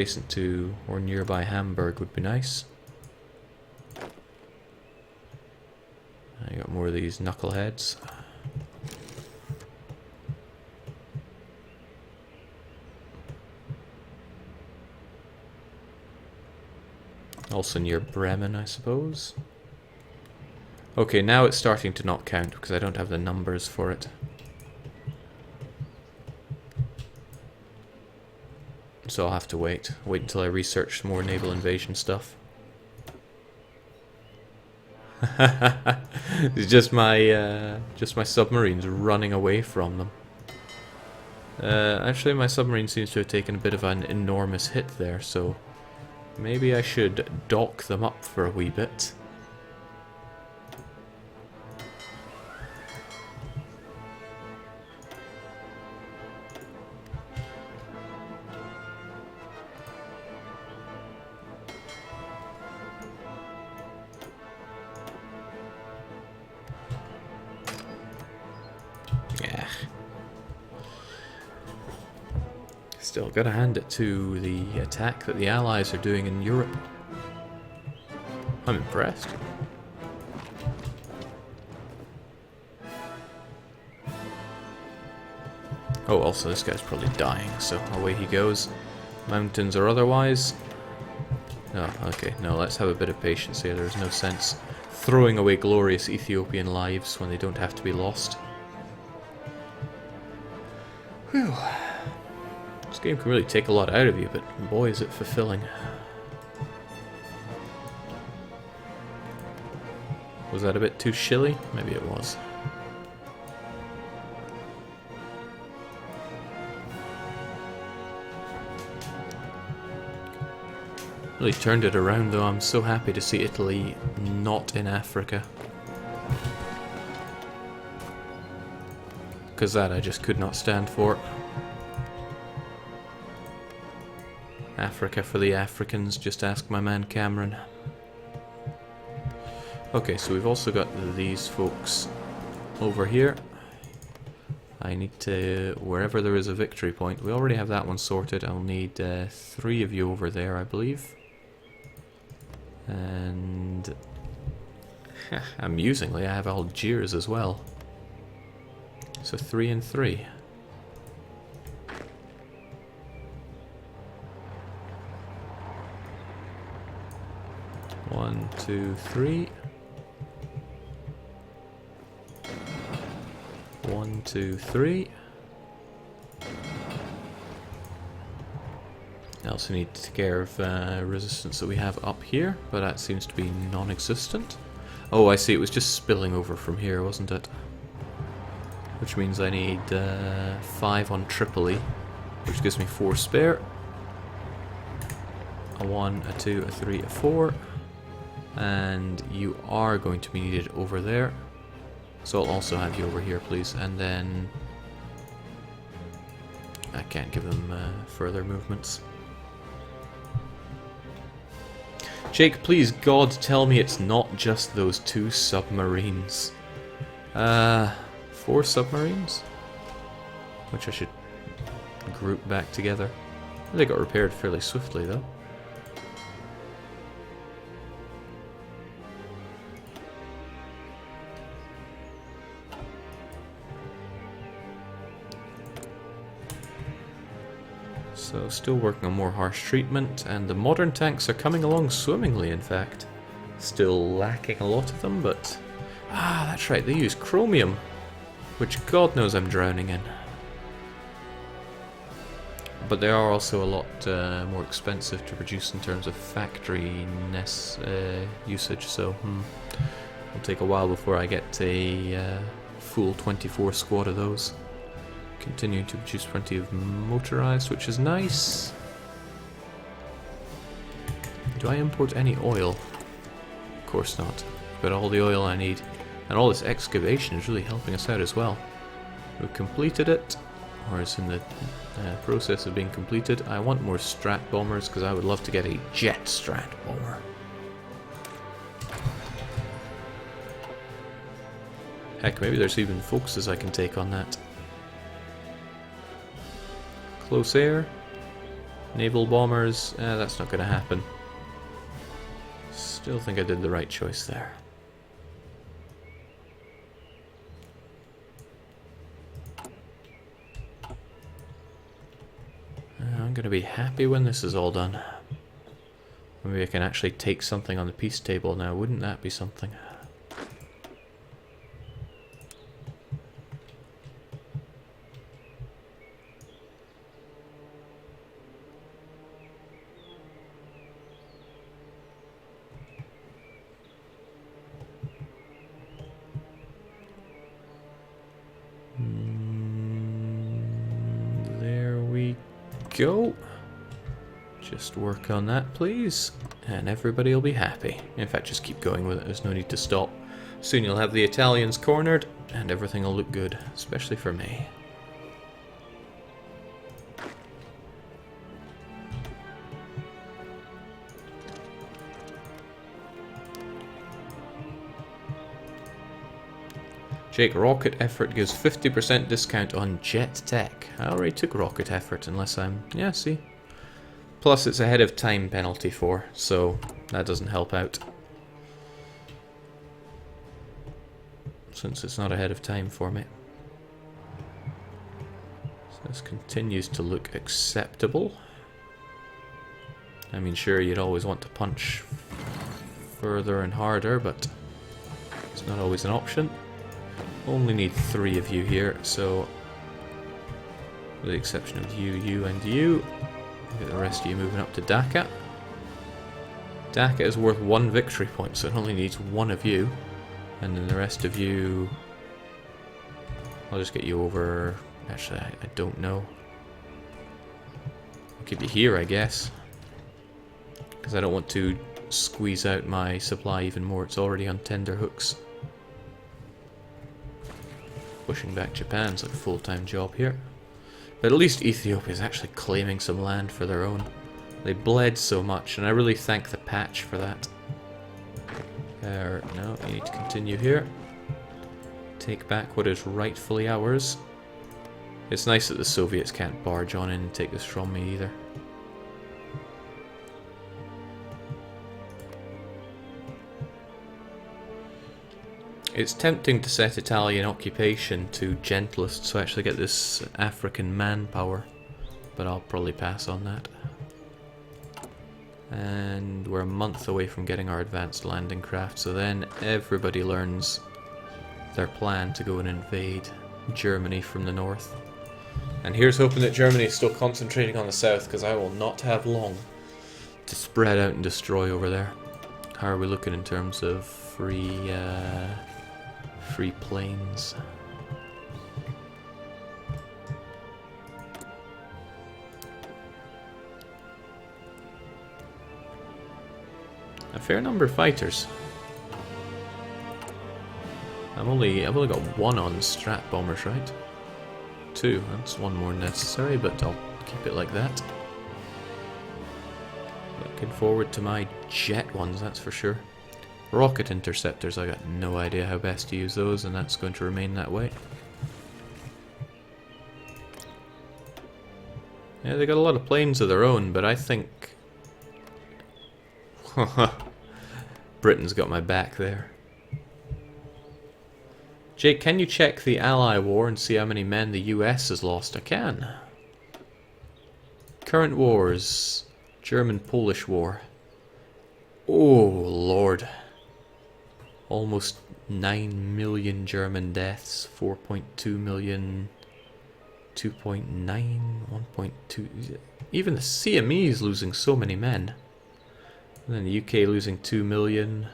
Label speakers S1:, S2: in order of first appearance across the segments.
S1: adjacent to or nearby Hamburg would be nice. I got more of these knuckleheads. Also near Bremen, I suppose. Okay, now it's starting to not count because I don't have the numbers for it. So I'll have to wait until I research more naval invasion stuff. It's just my submarines running away from them. Actually, my submarine seems to have taken a bit of an enormous hit there, so maybe I should dock them up for a wee bit. Yeah. Still gotta hand it to the attack that the Allies are doing in Europe. I'm impressed. Oh, also this guy's probably dying, so away he goes. Mountains or otherwise. Oh, okay, no, let's have a bit of patience here. There's no sense throwing away glorious Ethiopian lives when they don't have to be lost. Whew. This game can really take a lot out of you, but boy is it fulfilling. Was that a bit too shilly? Maybe it was. Really turned it around though. I'm so happy to see Italy not in Africa. Because that I just could not stand for. Africa for the Africans, just ask my man Cameron. Okay, so we've also got these folks over here. I need to, wherever there is a victory point, we already have that one sorted. I'll need 3 of you over there, I believe. And amusingly, I have Algiers as well. So 3 and 3. One, two, three. 1, 2, 3. I also need to take care of resistance that we have up here, but that seems to be non-existent. Oh, I see, it was just spilling over from here, wasn't it? Which means I need 5 on Tripoli, which gives me 4 spare. A 1, a 2, a 3, a 4. And you are going to be needed over there. So I'll also have you over here, please. And then I can't give them further movements. Jake, please, God, tell me it's not just those 2 submarines. 4 submarines? Which I should group back together. They got repaired fairly swiftly, though. So still working on more harsh treatment, and the modern tanks are coming along swimmingly, in fact. Still lacking a lot of them, but... Ah, that's right, they use chromium, which God knows I'm drowning in. But they are also a lot more expensive to produce in terms of factory usage, so it'll take a while before I get a full 24 squad of those. Continuing to produce plenty of motorized, which is nice. Do I import any oil? Of course not. But all the oil I need. And all this excavation is really helping us out as well. We've completed it, or it's in the process of being completed. I want more Strat bombers because I would love to get a jet Strat bomber. Heck, maybe there's even focuses I can take on that. Close air. Naval bombers, that's not going to happen. Still think I did the right choice there. I'm going to be happy when this is all done. Maybe I can actually take something on the peace table now. Wouldn't that be something? There we go. Just work on that, please, and everybody will be happy. In fact, just keep going with it. There's no need to stop. Soon you'll have the Italians cornered, and everything will look good, especially for me. Jake, rocket effort gives 50% discount on jet tech. I already took rocket effort, unless I'm... yeah, see? Plus it's ahead of time penalty for, so that doesn't help out. Since it's not ahead of time for me. So this continues to look acceptable. I mean, sure, you'd always want to punch further and harder, but it's not always an option. Only need 3 of you here, so with the exception of you, you, and you. Get the rest of you moving up to Dhaka. Dhaka is worth 1 victory point, so it only needs 1 of you. And then the rest of you... I'll just get you over... Actually, I don't know. I'll keep you here, I guess. Because I don't want to squeeze out my supply even more. It's already on tender hooks. Pushing back Japan's like a full-time job here. But at least Ethiopia is actually claiming some land for their own. They bled so much, and I really thank the patch for that. No, you need to continue here. Take back what is rightfully ours. It's nice that the Soviets can't barge on in and take this from me either. It's tempting to set Italian occupation to gentlest so I actually get this African manpower, but I'll probably pass on that. And we're a month away from getting our advanced landing craft, so then everybody learns their plan to go and invade Germany from the north. And here's hoping that Germany is still concentrating on the south, because I will not have long to spread out and destroy over there. How are we looking in terms of free planes? A fair number of fighters. I've only got 1 on strat bombers, right? 2. That's 1 more necessary, but I'll keep it like that. Looking forward to my jet ones, that's for sure. Rocket interceptors, I got no idea how best to use those, and that's going to remain that way. Yeah, they got a lot of planes of their own, but I think... Britain's got my back there. Jake, can you check the Ally War and see how many men the US has lost? I can. Current wars. German-Polish War. Oh, Lord. Almost 9 million German deaths, 4.2 million, 2.9, 1.2... Even the CME is losing so many men. And then the UK losing 2 million.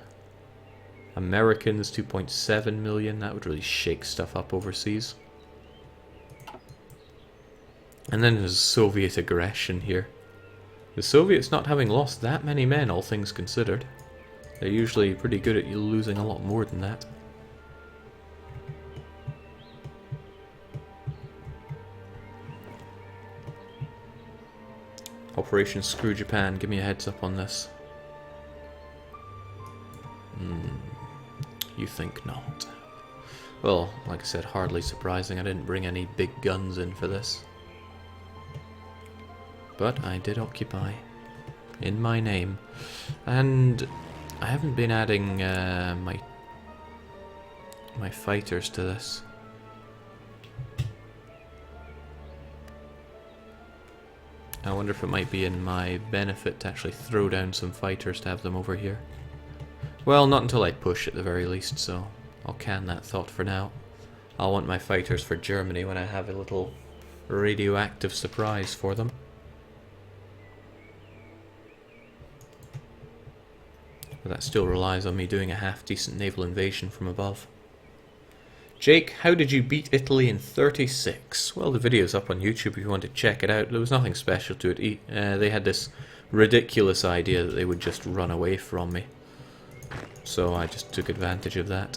S1: Americans 2.7 million. That would really shake stuff up overseas. And then there's Soviet aggression here. The Soviets not having lost that many men, all things considered. They're usually pretty good at losing a lot more than that. Operation Screw Japan, give me a heads up on this. You think not. Well, like I said, hardly surprising. I didn't bring any big guns in for this. But I did occupy. In my name. And I haven't been adding my fighters to this. I wonder if it might be in my benefit to actually throw down some fighters to have them over here. Well, not until I push at the very least, so I'll can that thought for now. I'll want my fighters for Germany when I have a little radioactive surprise for them. But that still relies on me doing a half-decent naval invasion from above. Jake, how did you beat Italy in 36? Well, the video's up on YouTube if you want to check it out. There was nothing special to it. They had this ridiculous idea that they would just run away from me. So I just took advantage of that.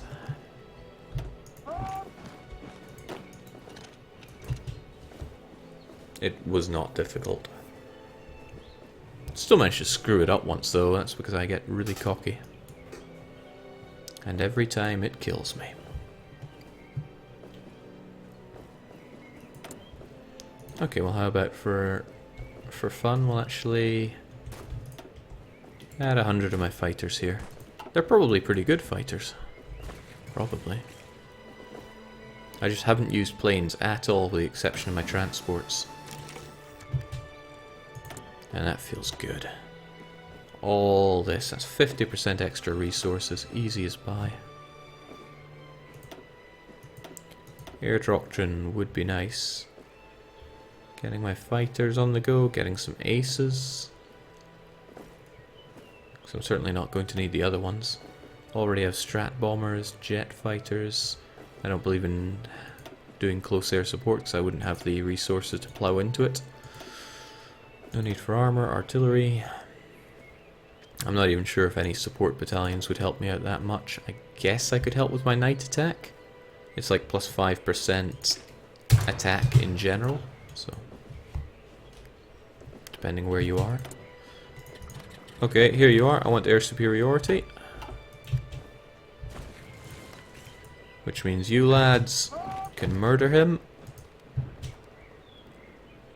S1: It was not difficult. Still managed to screw it up once though, that's because I get really cocky. And every time it kills me. Okay, well how about for fun, we'll actually add 100 of my fighters here. They're probably pretty good fighters. Probably. I just haven't used planes at all with the exception of my transports. And that feels good. All this, that's 50% extra resources, easy as pie. Air doctrine would be nice. Getting my fighters on the go, getting some aces. Because I'm certainly not going to need the other ones. Already have strat bombers, jet fighters. I don't believe in doing close air support because I wouldn't have the resources to plow into it. No need for armor, artillery. I'm not even sure if any support battalions would help me out that much. I guess I could help with my night attack. It's like plus 5% attack in general, so depending where you are. Okay, here you are. I want air superiority. Which means you lads can murder him.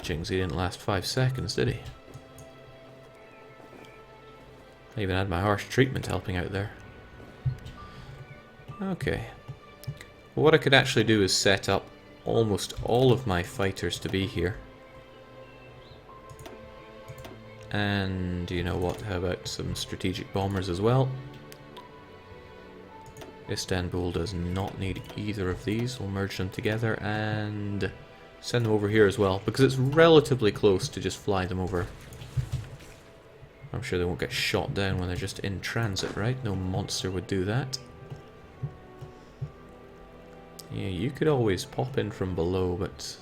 S1: Jings, he didn't last 5 seconds, did he? I even had my harsh treatment helping out there. Okay. Well, what I could actually do is set up almost all of my fighters to be here. And you know what, how about some strategic bombers as well? Istanbul does not need either of these. We'll merge them together and send them over here as well, because it's relatively close to just fly them over. I'm sure they won't get shot down when they're just in transit, right? No monster would do that. Yeah, you could always pop in from below, but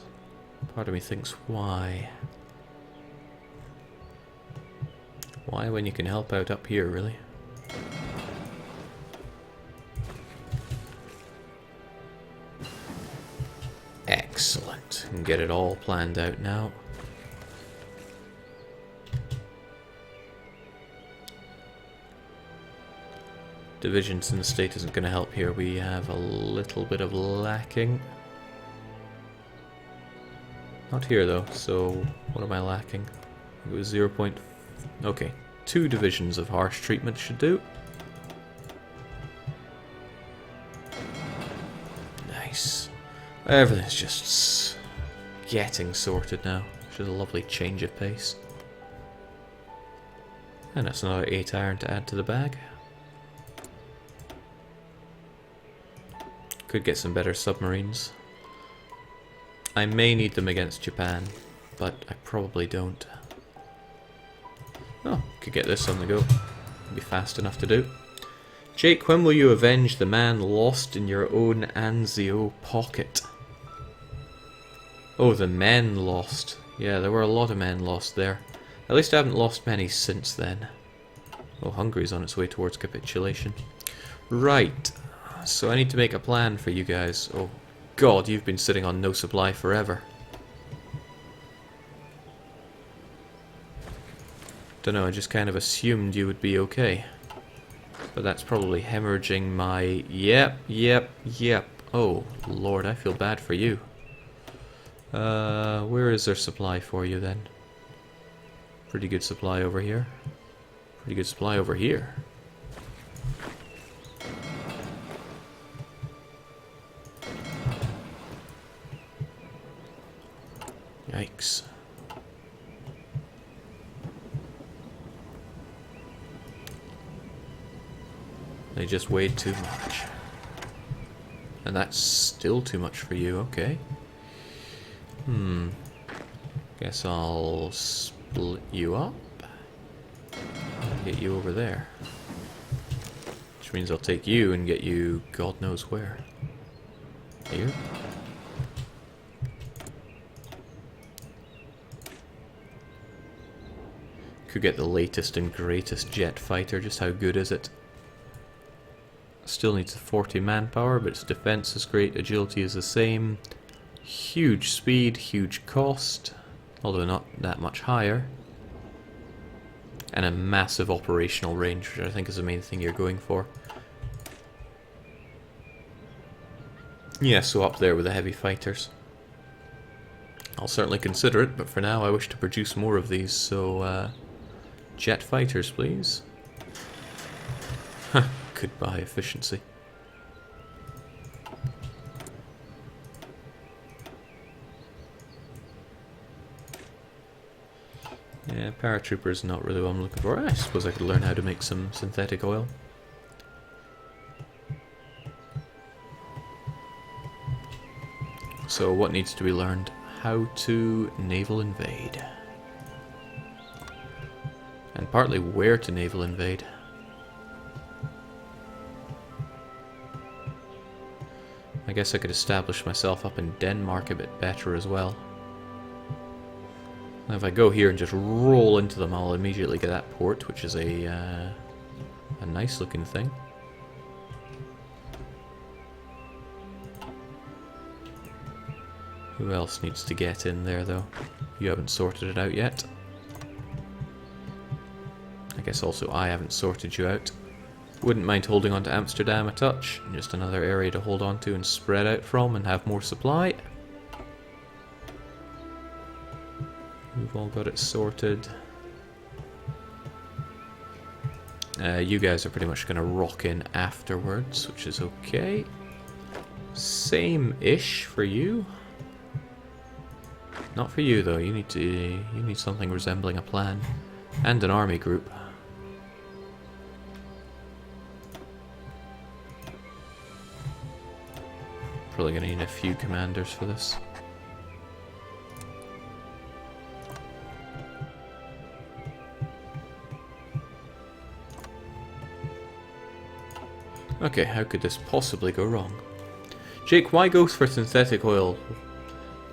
S1: part of me thinks, why? Why when you can help out up here, really? Excellent. Can get it all planned out now. Divisions in the state isn't going to help here. We have a little bit of lacking. Not here though, so what am I lacking? It was 0. Okay, 2 divisions of harsh treatment should do. Nice. Everything's just getting sorted now, which is a lovely change of pace. And that's another 8 iron to add to the bag. Could get some better submarines. I may need them against Japan, but I probably don't. Oh, could get this on the go. Be fast enough to do. Jake, when will you avenge the man lost in your own Anzio pocket? Oh, the men lost. Yeah, there were a lot of men lost there. At least I haven't lost many since then. Oh, Hungary's on its way towards capitulation. Right. So I need to make a plan for you guys. Oh god, you've been sitting on no supply forever. Don't know, I just kind of assumed you would be okay. But that's probably hemorrhaging my... Yep. Oh, lord, I feel bad for you. Where is there supply for you then? Pretty good supply over here. Pretty good supply over here. Yikes. They just weighed too much. And that's still too much for you, okay. Guess I'll split you up. And get you over there. Which means I'll take you and get you God knows where. Here? Could get the latest and greatest jet fighter, just how good is it? Still needs 40 manpower, but its defense is great, agility is the same. Huge speed, huge cost, although not that much higher. And a massive operational range, which I think is the main thing you're going for. Yeah, so up there with the heavy fighters. I'll certainly consider it, but for now I wish to produce more of these, so jet fighters, please. Goodbye, efficiency. Yeah, paratroopers not really what I'm looking for. I suppose I could learn how to make some synthetic oil. So what needs to be learned? How to naval invade. And partly where to naval invade. I guess I could establish myself up in Denmark a bit better as well. And if I go here and just roll into them, I'll immediately get that port, which is a nice looking thing. Who else needs to get in there though? You haven't sorted it out yet. I guess also I haven't sorted you out. Wouldn't mind holding on to Amsterdam a touch. Just another area to hold on to and spread out from and have more supply. We've all got it sorted. You guys are pretty much going to rock in afterwards, which is okay. Same-ish for you. Not for you though. You need something resembling a plan and an army group. Probably going to need a few commanders for this. Okay, how could this possibly go wrong? Jake, why go for synthetic oil?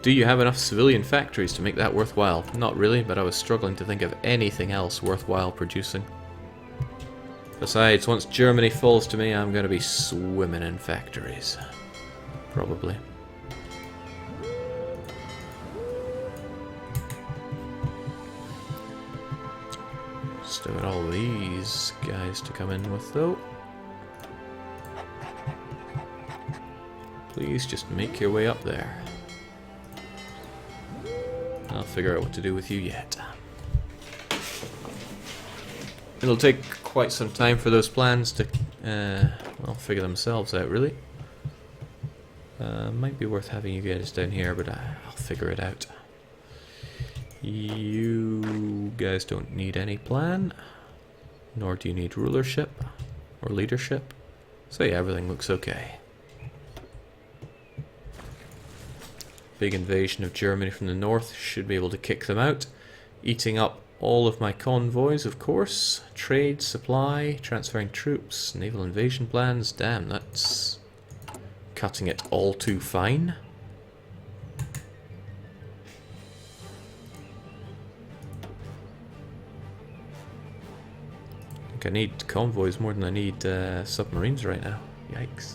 S1: Do you have enough civilian factories to make that worthwhile? Not really, but I was struggling to think of anything else worthwhile producing. Besides, once Germany falls to me, I'm going to be swimming in factories. Probably. Still got all these guys to come in with though. Please just make your way up there. I'll figure out what to do with you yet. It'll take quite some time for those plans to, well, figure themselves out, really. Might be worth having you guys down here, but I'll figure it out. You guys don't need any plan, nor do you need rulership or leadership. So yeah, everything looks okay. Big invasion of Germany from the north, should be able to kick them out. Eating up all of my convoys, of course. Trade, supply, transferring troops, naval invasion plans. Damn, that's cutting it all too fine. I think I need convoys more than I need submarines right now. Yikes.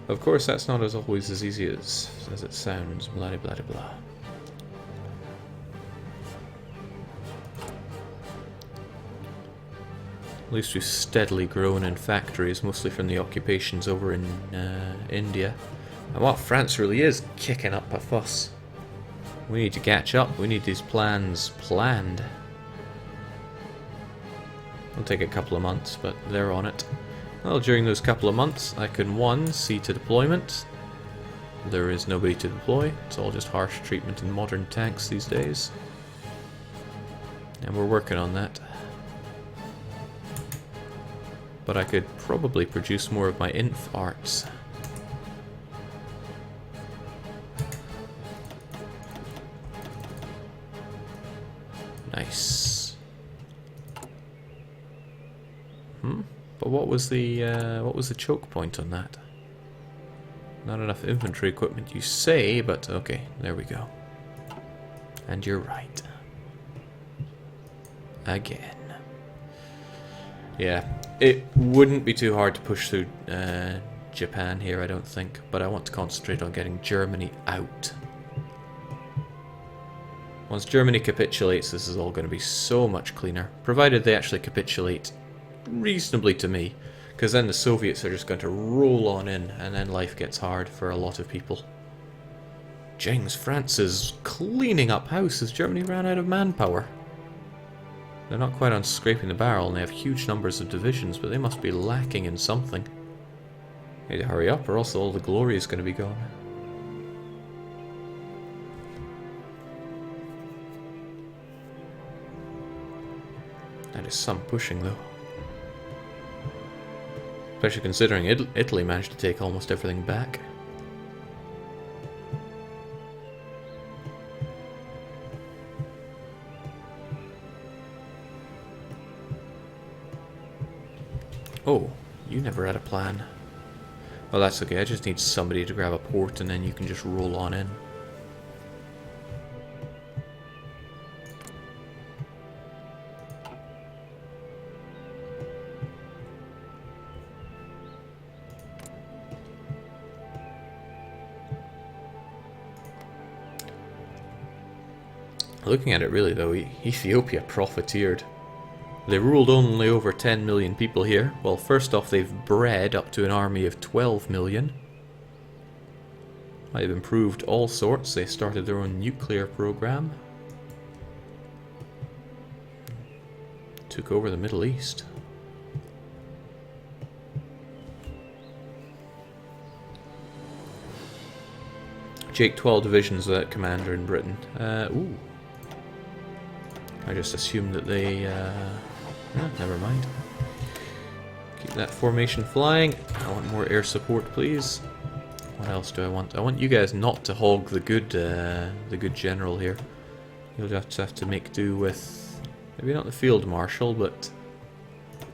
S1: Of course, that's not as always as easy as it sounds. Blah blah blah blah. At least we've steadily grown in factories, mostly from the occupations over in India. And what France really is kicking up a fuss. We need to catch up. We need these plans planned. It'll take a couple of months, but they're on it. Well, during those couple of months, I can, one, see to deployment. There is nobody to deploy. It's all just harsh treatment in modern tanks these days. And we're working on that. But I could probably produce more of my inf arts. Nice. But what was the choke point on that? Not enough infantry equipment, you say, but okay, there we go. And you're right. Again. Yeah, it wouldn't be too hard to push through Japan here, I don't think, but I want to concentrate on getting Germany out. Once Germany capitulates, this is all going to be so much cleaner, provided they actually capitulate reasonably to me, because then the Soviets are just going to roll on in, and then life gets hard for a lot of people. Jings, France is cleaning up house as Germany ran out of manpower. They're not quite on scraping the barrel, and they have huge numbers of divisions, but they must be lacking in something. Need to hurry up, or else all the glory is going to be gone. That is some pushing, though. Especially considering Italy managed to take almost everything back. Oh, you never had a plan. Well, that's okay. I just need somebody to grab a port and then you can just roll on in. Looking at it really though, Ethiopia profiteered. They ruled only over 10 million people here. Well, first off, they've bred up to an army of 12 million. They've improved all sorts. They started their own nuclear program. Took over the Middle East. Jake, 12 divisions without commander in Britain. Ooh. I just assumed that they... never mind. Keep that formation flying. I want more air support, please. What else do I want? I want you guys not to hog the good general here. You'll just have to make do with... maybe not the field marshal, but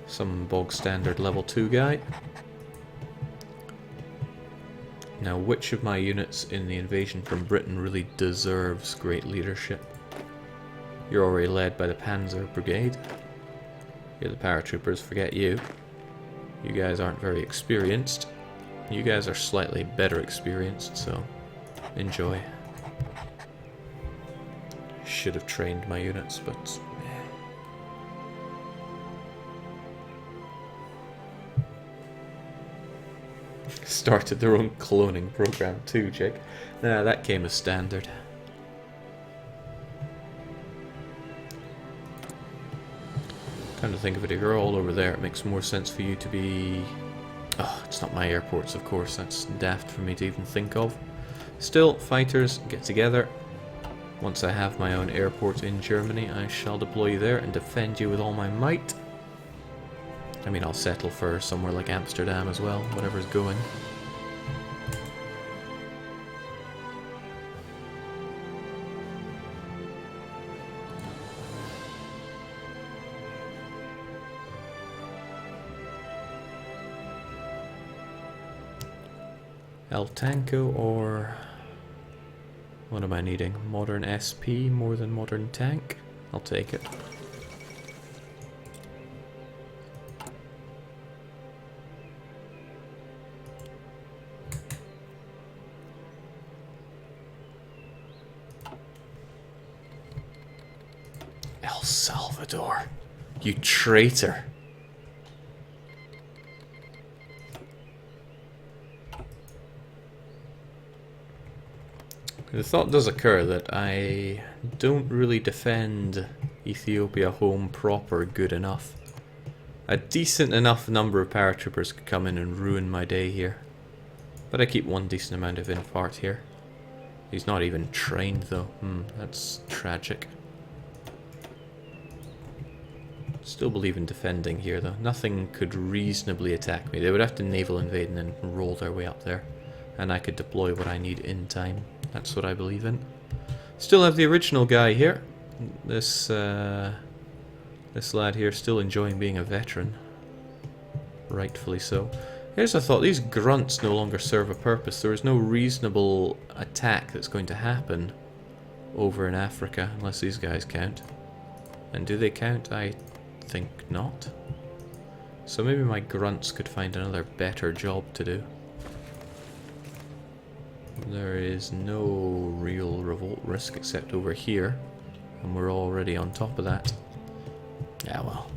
S1: some bog standard level 2 guy. Now, which of my units in the invasion from Britain really deserves great leadership? You're already led by the Panzer Brigade. You're the paratroopers, forget you. You guys aren't very experienced. You guys are slightly better experienced, so enjoy. Should have trained my units, but... started their own cloning program too, Jake. Nah, that came as standard. Come to think of it, if you're all over there, it makes more sense for you to be... oh, it's not my airports, of course. That's daft for me to even think of. Still, fighters, get together. Once I have my own airport in Germany, I shall deploy you there and defend you with all my might. I mean, I'll settle for somewhere like Amsterdam as well, whatever's going. El Tanco or... what am I needing? Modern SP more than modern tank? I'll take it. El Salvador, you traitor! The thought does occur that I don't really defend Ethiopia home proper good enough. A decent enough number of paratroopers could come in and ruin my day here. But I keep one decent amount of infart here. He's not even trained though. That's tragic. Still believe in defending here though. Nothing could reasonably attack me. They would have to naval invade and then roll their way up there. And I could deploy what I need in time. That's what I believe in. Still have the original guy here. This lad here still enjoying being a veteran. Rightfully so. Here's a thought. These grunts no longer serve a purpose. There is no reasonable attack that's going to happen over in Africa unless these guys count. And do they count? I think not. So maybe my grunts could find another better job to do. There is no real revolt risk except over here, and we're already on top of that. Yeah, well.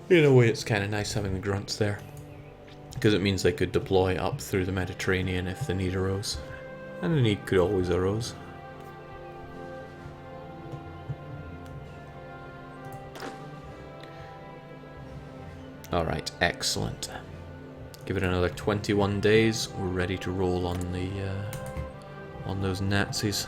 S1: In a way, it's kind of nice having the grunts there, because it means they could deploy up through the Mediterranean if the need arose. And the need could always arose. Alright, excellent. Give it another 21 days. We're ready to roll on the on those Nazis.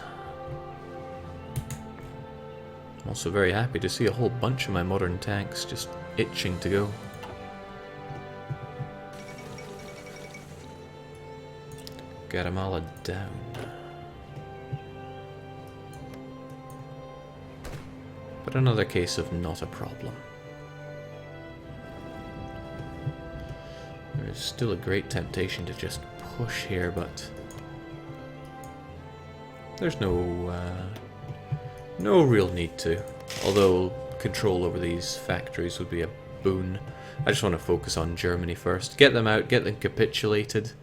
S1: I'm also very happy to see a whole bunch of my modern tanks just itching to go. Guatemala down. But another case of not a problem. There's still a great temptation to just push here, but there's no real need to. Although control over these factories would be a boon. I just want to focus on Germany first. Get them out, get them capitulated,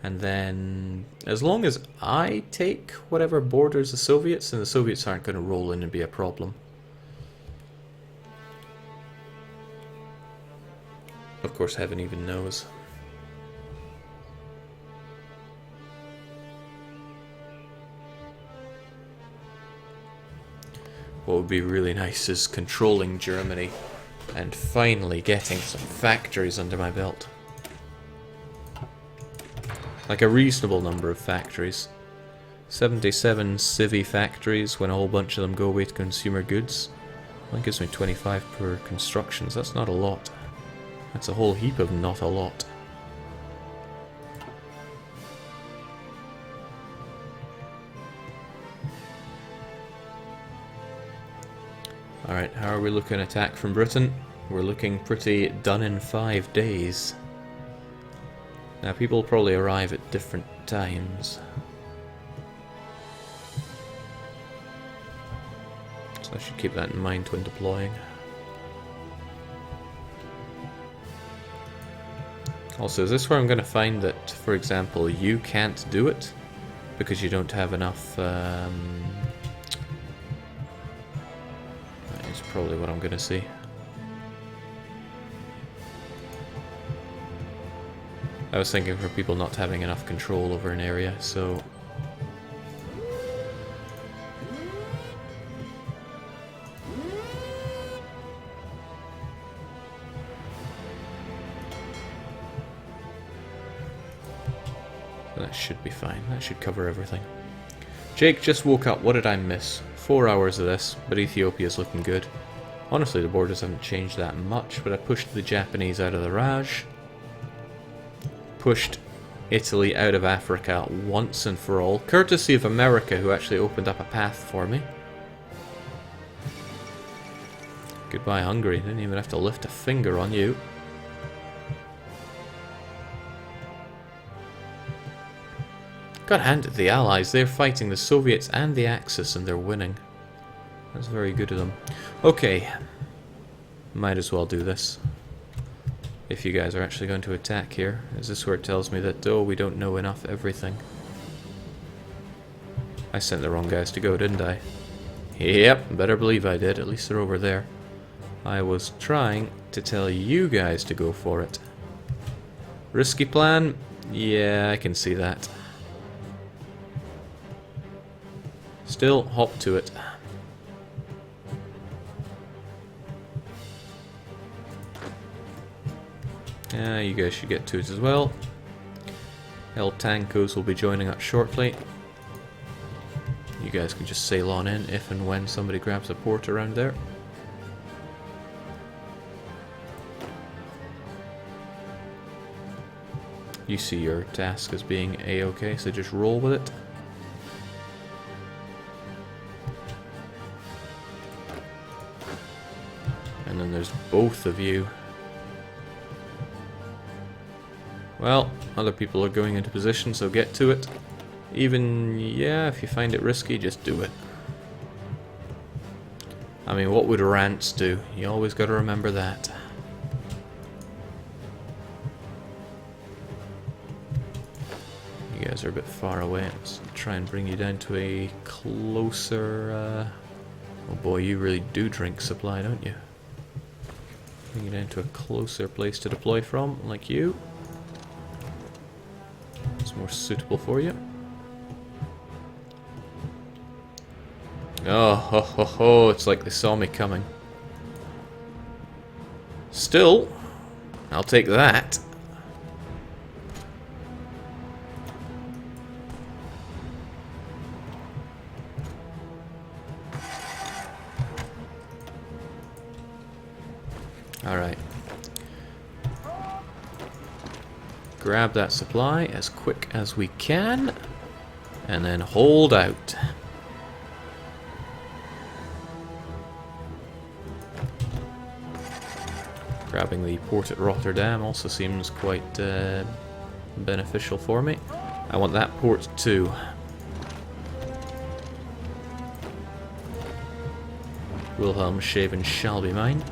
S1: and then as long as I take whatever borders the Soviets, then the Soviets aren't going to roll in and be a problem. Of course, heaven even knows. What would be really nice is controlling Germany and finally getting some factories under my belt. Like a reasonable number of factories. 77 civvy factories when a whole bunch of them go away to consumer goods. That gives me 25 per constructions. That's not a lot. That's a whole heap of not a lot. Alright, how are we looking attack from Britain? We're looking pretty done in 5 days. Now people probably arrive at different times. So I should keep that in mind when deploying. Also, is this where I'm going to find that, for example, you can't do it because you don't have enough... that is probably what I'm going to see. I was thinking for people not having enough control over an area, so... that should be fine. That should cover everything. Jake just woke up. What did I miss? 4 hours of this, but Ethiopia's looking good. Honestly, the borders haven't changed that much, but I pushed the Japanese out of the Raj. Pushed Italy out of Africa once and for all, courtesy of America, who actually opened up a path for me. Goodbye, Hungary. Didn't even have to lift a finger on you. Got to hand it to the Allies. They're fighting the Soviets and the Axis, and they're winning. That's very good of them. Okay. Might as well do this. If you guys are actually going to attack here. Is this where it tells me that, oh, we don't know enough everything? I sent the wrong guys to go, didn't I? Yep, better believe I did. At least they're over there. I was trying to tell you guys to go for it. Risky plan? Yeah, I can see that. Still, hop to it. You guys should get to it as well. El Tancos will be joining up shortly. You guys can just sail on in if and when somebody grabs a port around there. You see your task as being A-okay, so just roll with it. And then there's both of you. Well, other people are going into position, so get to it. Even, yeah, if you find it risky, just do it. I mean, what would rants do? You always got to remember that. You guys are a bit far away. Let's try and bring you down to a closer... Oh boy, you really do drink supply, don't you? Bring you down to a closer place to deploy from, like you. It's more suitable for you. Oh, ho, ho, ho, it's like they saw me coming. Still, I'll take that. Alright. Grab that supply as quick as we can, and then hold out. Grabbing the port at Rotterdam also seems quite beneficial for me. I want that port too. Wilhelmshaven shall be mine.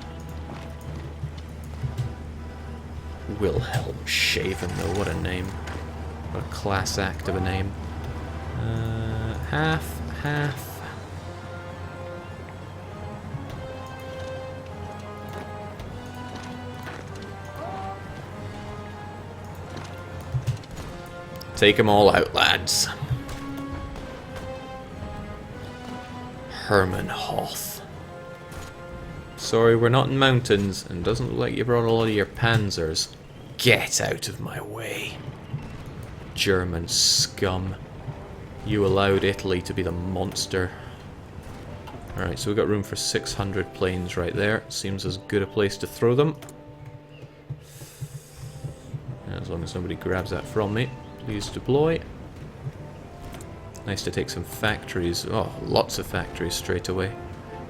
S1: Wilhelmshaven though, what a name. What a class act of a name. Half. Take them all out, lads. Hermanhof. Sorry, we're not in mountains, and doesn't look like you brought a lot of your panzers. Get out of my way. German scum. You allowed Italy to be the monster. Alright, so we've got room for 600 planes right there. Seems as good a place to throw them. As long as nobody grabs that from me. Please deploy. Nice to take some factories. Oh, lots of factories straight away.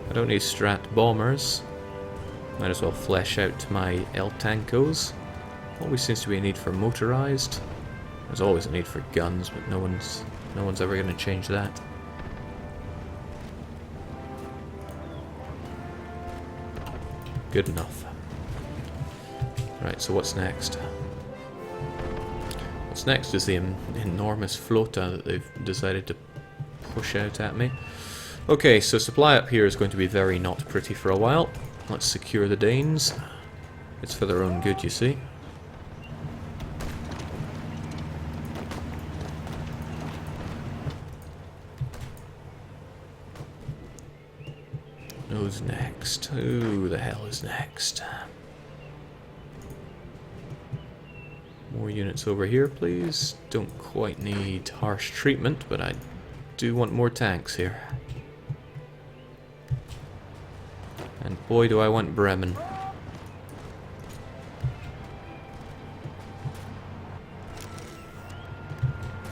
S1: I don't need strat bombers. Might as well flesh out my El Tancos. Always seems to be a need for motorized. There's always a need for guns, but no one's ever going to change that. Good enough. Right, so what's next? What's next is the enormous flota that they've decided to push out at me. Okay, so supply up here is going to be very not pretty for a while. Let's secure the Danes. It's for their own good, you see. Who's next? Who the hell is next? More units over here, please. Don't quite need harsh treatment, but I do want more tanks here. And boy, do I want Bremen.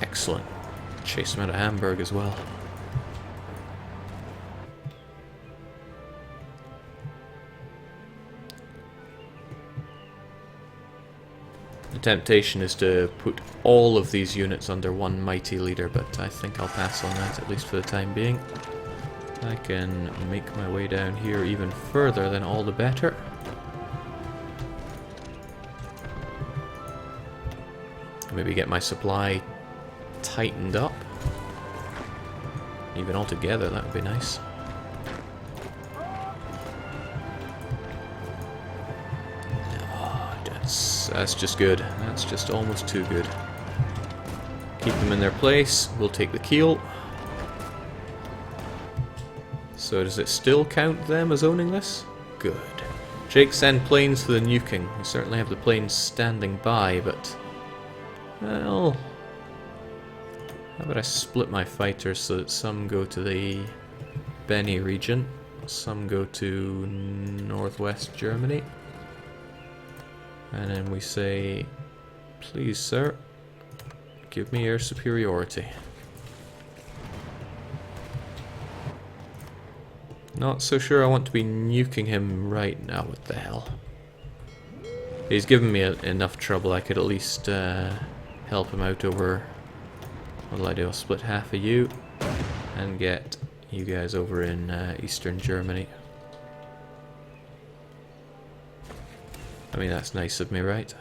S1: Excellent. Chase them out of Hamburg as well. The temptation is to put all of these units under one mighty leader, but I think I'll pass on that, at least for the time being. I can make my way down here even further, then all the better. Maybe get my supply tightened up. Even altogether, that would be nice. That's just good. That's just almost too good. Keep them in their place. We'll take the keel. So does it still count them as owning this? Good. Jake, send planes for the nuking. We certainly have the planes standing by, but... well... how about I split my fighters so that some go to the Benny region, some go to northwest Germany, and then we say, please sir, give me air superiority. Not so sure I want to be nuking him right now, what the hell. He's given me enough trouble, I could at least help him out over... what'll I do? I'll split half of you and get you guys over in Eastern Germany. I mean, that's nice of me, right?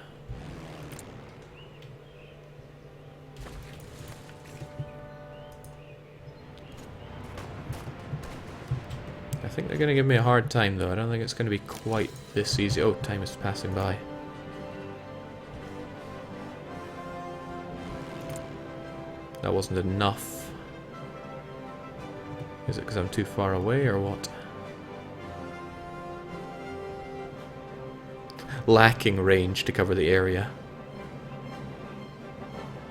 S1: I think they're going to give me a hard time, though. I don't think it's going to be quite this easy. Oh, time is passing by. That wasn't enough. Is it because I'm too far away, or what? Lacking range to cover the area.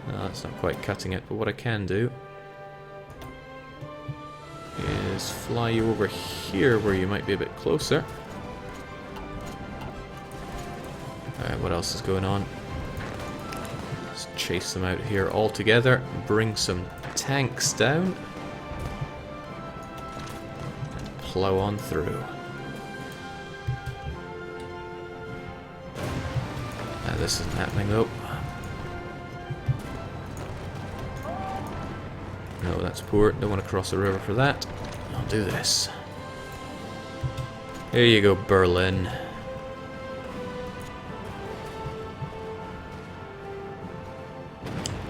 S1: No, that's not quite cutting it, but what I can do is fly you over here where you might be a bit closer. Alright, what else is going on? Let's chase them out here all together, bring some tanks down, and plow on through. This isn't happening though. No, that's poor. Don't want to cross the river for that. I'll do this. Here you go, Berlin.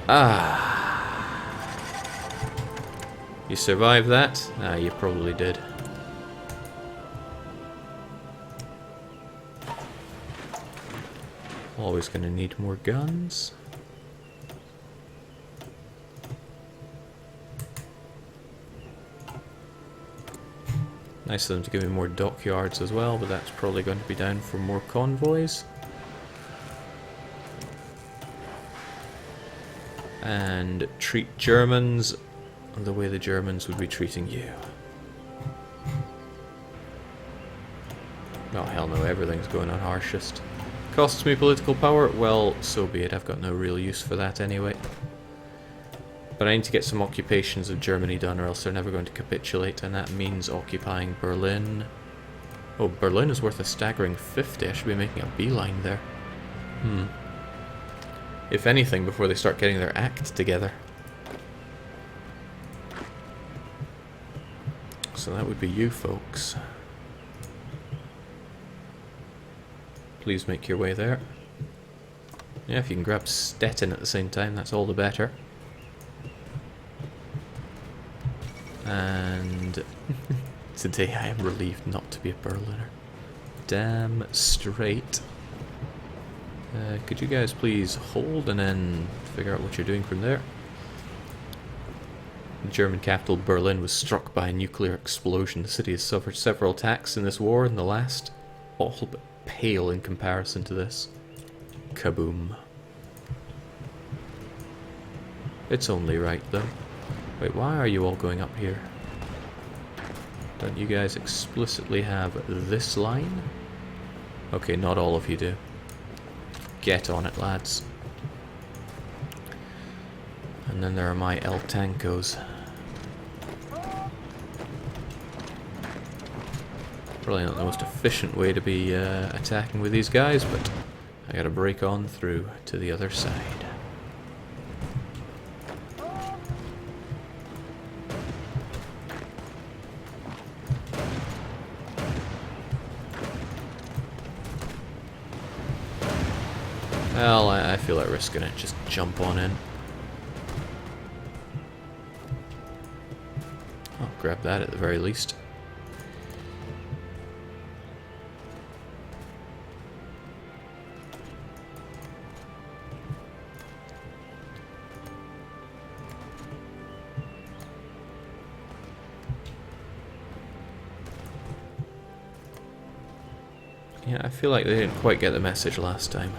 S1: Ah. You survived that? Ah, you probably did. Always going to need more guns. Nice of them to give me more dockyards as well, but that's probably going to be down for more convoys. And treat Germans the way the Germans would be treating you. Oh hell no, everything's going on harshest. Costs me political power? Well, so be it. I've got no real use for that anyway. But I need to get some occupations of Germany done or else they're never going to capitulate, and that means occupying Berlin. Oh, Berlin is worth a staggering 50. I should be making a beeline there. If anything, before they start getting their act together. So that would be you folks. Please make your way there. Yeah, if you can grab Stettin at the same time, that's all the better. And today I am relieved not to be a Berliner. Damn straight. Could you guys please hold and then figure out what you're doing from there? The German capital Berlin was struck by a nuclear explosion. The city has suffered several attacks in this war, and the last all but pale in comparison to this. Kaboom. It's only right though. Wait, why are you all going up here? Don't you guys explicitly have this line? Okay, not all of you do. Get on it, lads. And then there are my El Tancos. Probably not the most efficient way to be attacking with these guys, but I gotta break on through to the other side. Well, I feel like risking it. Just jump on in. I'll grab that at the very least. Yeah, I feel like they didn't quite get the message last time.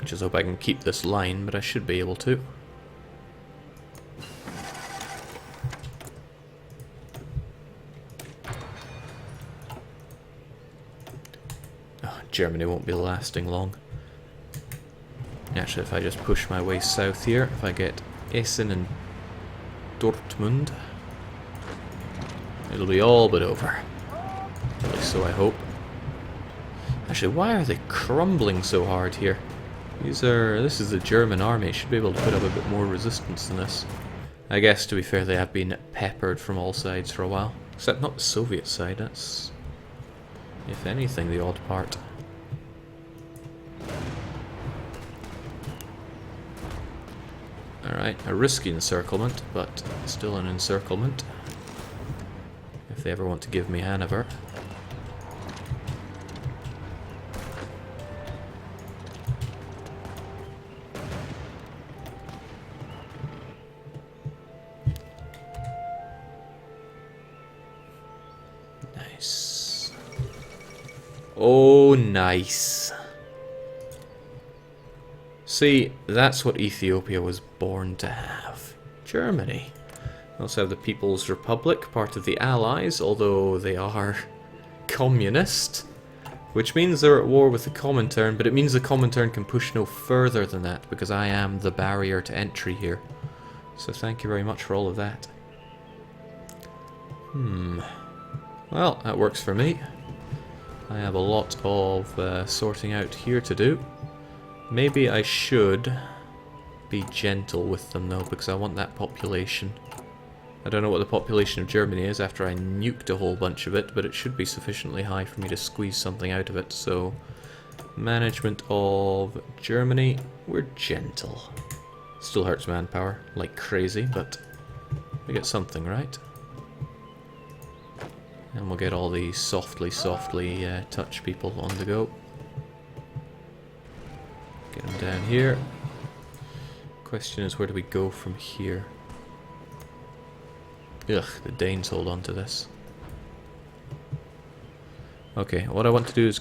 S1: Just hope I can keep this line, but I should be able to. Oh, Germany won't be lasting long. Actually, if I just push my way south here, if I get Essen and Dortmund, it'll be all but over. At least so I hope. Actually, why are they crumbling so hard here? This is the German army. Should be able to put up a bit more resistance than this. I guess, to be fair, they have been peppered from all sides for a while. Except not the Soviet side. That's, if anything, the odd part. Alright, a risky encirclement, but still an encirclement. If they ever want to give me Hanover. Nice. Oh, nice. See, that's what Ethiopia was born to have. Germany. We also have the People's Republic, part of the Allies, although they are communist. Which means they're at war with the Comintern, but it means the Comintern can push no further than that, because I am the barrier to entry here. So thank you very much for all of that. Well, that works for me. I have a lot of sorting out here to do. Maybe I should be gentle with them though, because I want that population. I don't know what the population of Germany is after I nuked a whole bunch of it, but it should be sufficiently high for me to squeeze something out of it. So, management of Germany, we're gentle. Still hurts manpower like crazy, but we get something, right? And we'll get all these softly touch people on the go. Get them down here. Question is, where do we go from here? Ugh, the Danes hold on to this. Okay, what I want to do is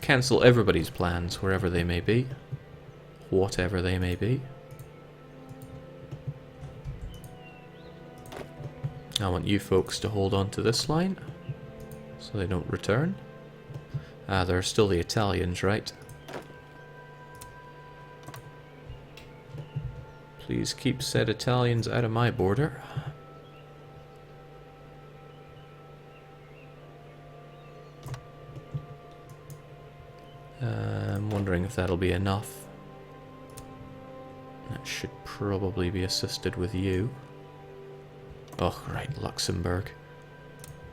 S1: cancel everybody's plans, wherever they may be. Whatever they may be. I want you folks to hold on to this line, so they don't return. Ah, there are still the Italians, right? Please keep said Italians out of my border. I'm wondering if that'll be enough. That should probably be assisted with you. Oh, right, Luxembourg.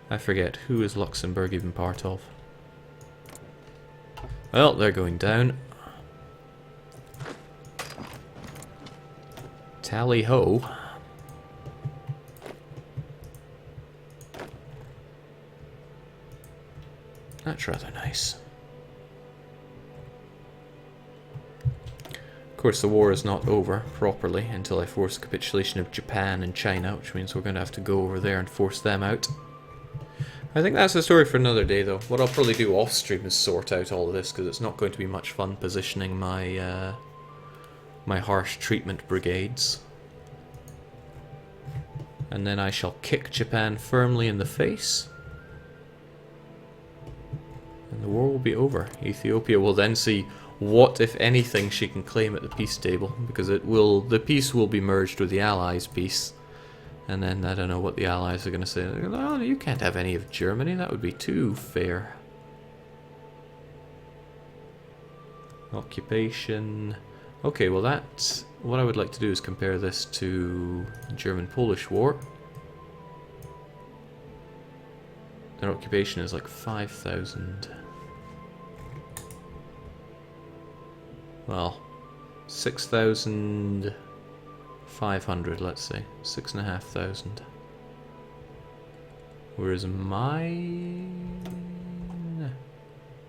S1: I forget, who is Luxembourg even part of? Well, they're going down. Tally-ho. That's rather nice. Of course, the war is not over properly until I force the capitulation of Japan and China, which means we're going to have to go over there and force them out. I think that's a story for another day, though. What I'll probably do off-stream is sort out all of this, because it's not going to be much fun positioning my my harsh treatment brigades. And then I shall kick Japan firmly in the face. And the war will be over. Ethiopia will then see what, if anything, she can claim at the peace table, because the peace will be merged with the Allies' peace. And then I don't know what the Allies are going to say. Oh, you can't have any of Germany, that would be too fair. Occupation. Okay, well that's what I would like to do is compare this to the German-Polish War. Their occupation is like 5,000. Well, 6,500, let's say. 6,500. Whereas mine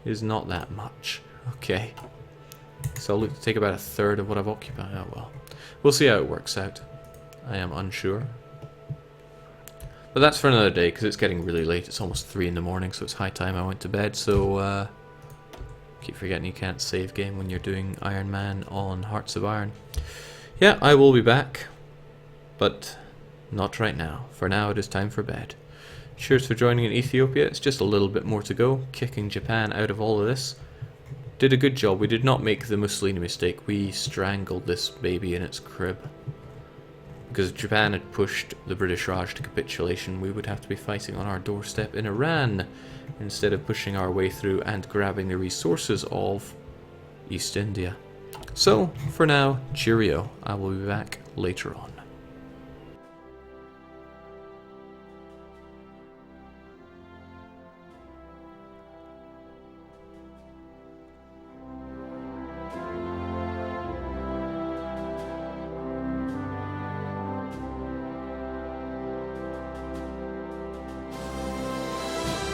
S1: is not that much. Okay. So I'll look to take about a third of what I've occupied. Oh well. We'll see how it works out. I am unsure. But that's for another day, because it's getting really late. It's almost 3 in the morning, so it's high time I went to bed. So, keep forgetting you can't save game when you're doing Iron Man on Hearts of Iron. Yeah, I will be back, but not right now. For now, it is time for bed. Cheers for joining in Ethiopia. It's just a little bit more to go, kicking Japan out of all of this. Did a good job. We did not make the Mussolini mistake. We strangled this baby in its crib. Because if Japan had pushed the British Raj to capitulation, we would have to be fighting on our doorstep in Iran, instead of pushing our way through and grabbing the resources of East India. So, for now, cheerio. I will be back later on.